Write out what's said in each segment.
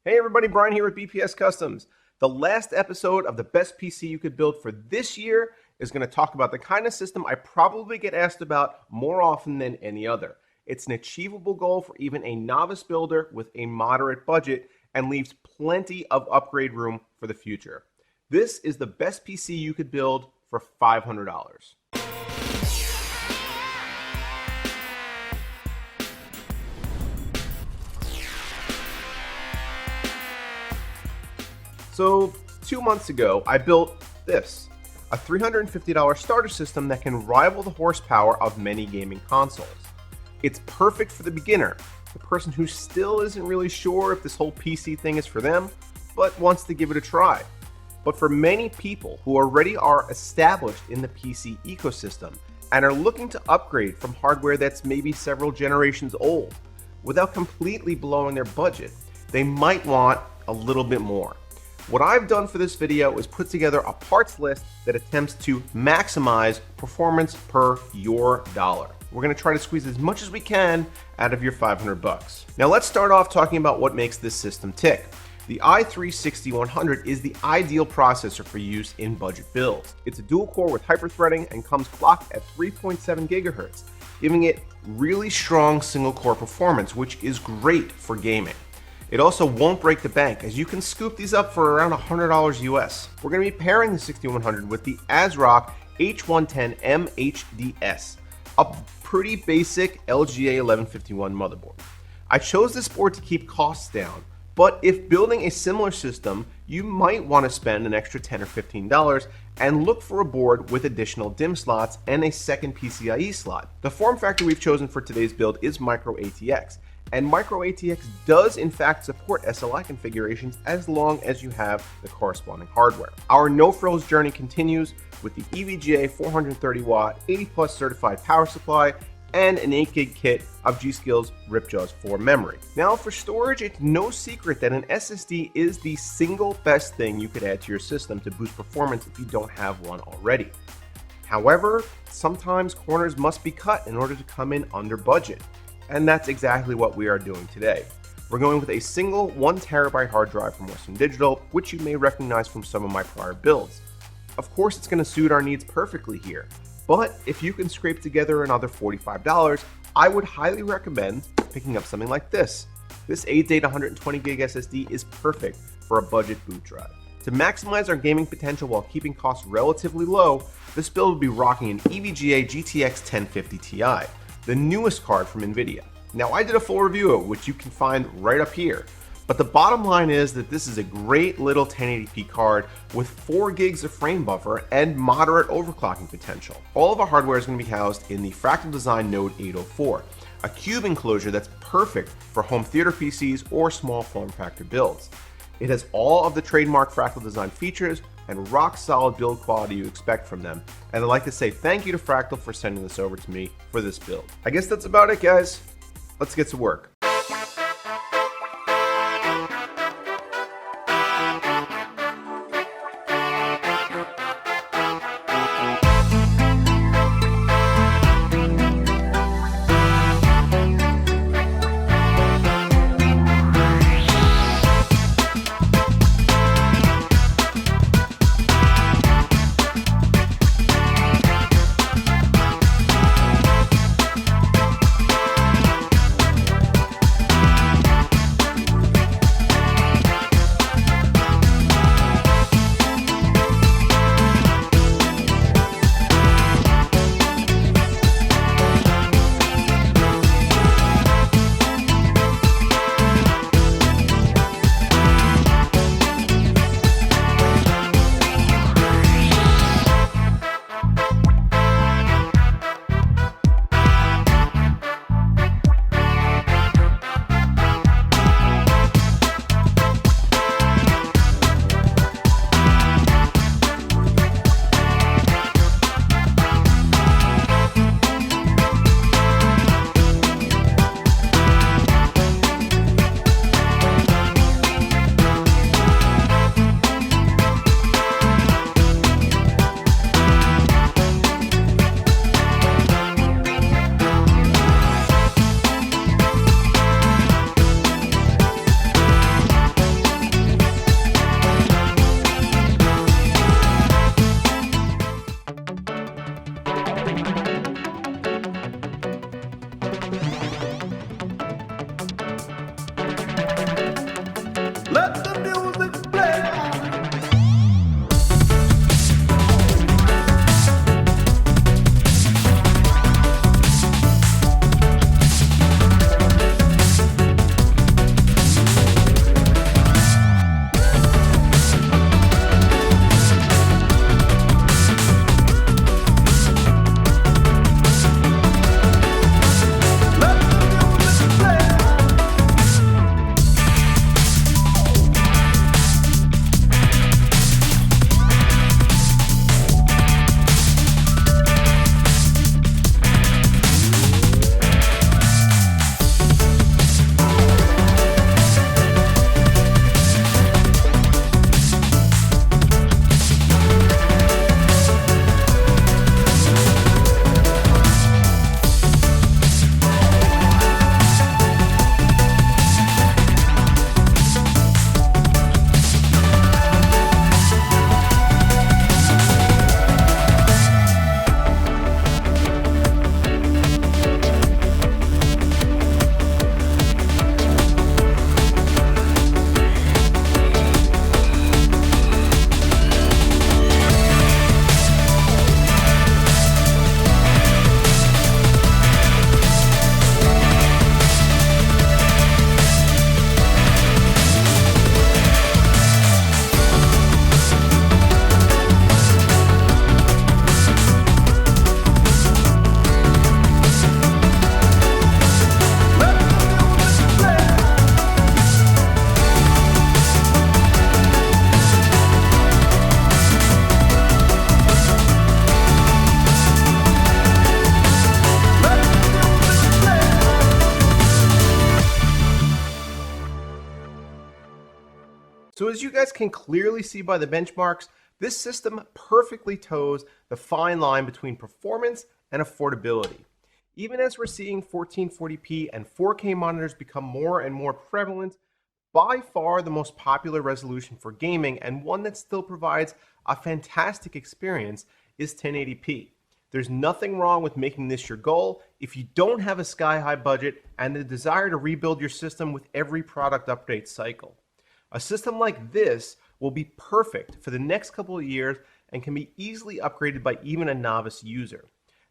Hey everybody, Brian here with BPS Customs. The last episode of the best PC you could build for this year is going to talk about the kind of system I probably get asked about more often than any other. It's an achievable goal for even a novice builder with a moderate budget and leaves plenty of upgrade room for the future. This is the best PC you could build for $500. So 2 months ago, I built this, a $350 starter system that can rival the horsepower of many gaming consoles. It's perfect for the beginner, the person who still isn't really sure if this whole PC thing is for them, but wants to give it a try. But for many people who already are established in the PC ecosystem and are looking to upgrade from hardware that's maybe several generations old, without completely blowing their budget, they might want a little bit more. What I've done for this video is put together a parts list that attempts to maximize performance per your dollar. We're going to try to squeeze as much as we can out of your $500. Now let's start off talking about what makes this system tick. The i3-6100 is the ideal processor for use in budget builds. It's a dual core with hyperthreading and comes clocked at 3.7 gigahertz, giving it really strong single core performance, which is great for gaming. It also won't break the bank, as you can scoop these up for around $100 US. We're going to be pairing the 6100 with the ASRock H110M HDS, a pretty basic LGA 1151 motherboard. I chose this board to keep costs down, but if building a similar system, you might want to spend an extra $10 or $15 and look for a board with additional DIMM slots and a second PCIe slot. The form factor we've chosen for today's build is Micro ATX. And Micro ATX does in fact support SLI configurations as long as you have the corresponding hardware. Our no-frills journey continues with the EVGA 430 watt 80 plus certified power supply and an 8 gig kit of G.Skill's Ripjaws 4 memory. Now for storage, it's no secret that an SSD is the single best thing you could add to your system to boost performance if you don't have one already. However, sometimes corners must be cut in order to come in under budget. And that's exactly what we are doing today. We're going with a single 1 terabyte hard drive from Western Digital, which you may recognize from some of my prior builds. Of course, it's going to suit our needs perfectly here, but if you can scrape together another $45, I would highly recommend picking up something like this. This 8-date 120 gig SSD is perfect for a budget boot drive. To maximize our gaming potential while keeping costs relatively low, this build will be rocking an EVGA GTX 1050 Ti. The newest card from NVIDIA. Now I did a full review of it, which you can find right up here. But the bottom line is that this is a great little 1080p card with 4 gigs of frame buffer and moderate overclocking potential. All of our hardware is going to be housed in the Fractal Design Node 804, a cube enclosure that's perfect for home theater PCs or small form factor builds. It has all of the trademark Fractal Design features and rock solid build quality you expect from them. And I'd like to say thank you to Fractal for sending this over to me for this build. I guess that's about it, guys. Let's get to work. So as you guys can clearly see by the benchmarks, this system perfectly toes the fine line between performance and affordability. Even as we're seeing 1440p and 4K monitors become more and more prevalent, by far the most popular resolution for gaming, and one that still provides a fantastic experience, is 1080p. There's nothing wrong with making this your goal if you don't have a sky-high budget and the desire to rebuild your system with every product update cycle. A system like this will be perfect for the next couple of years and can be easily upgraded by even a novice user.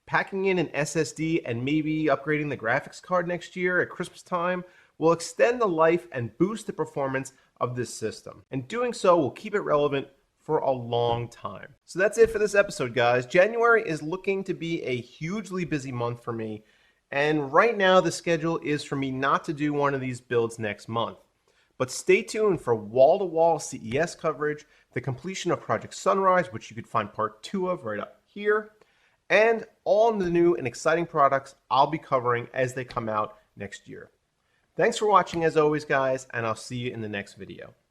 Packing in an SSD and maybe upgrading the graphics card next year at Christmas time will extend the life and boost the performance of this system. And doing so will keep it relevant for a long time. So that's it for this episode, guys. January is looking to be a hugely busy month for me. And right now the schedule is for me not to do one of these builds next month. But stay tuned for wall-to-wall CES coverage, the completion of Project Sunrise, which you could find part 2 of right up here, and all the new and exciting products I'll be covering as they come out next year. Thanks for watching as always, guys, and I'll see you in the next video.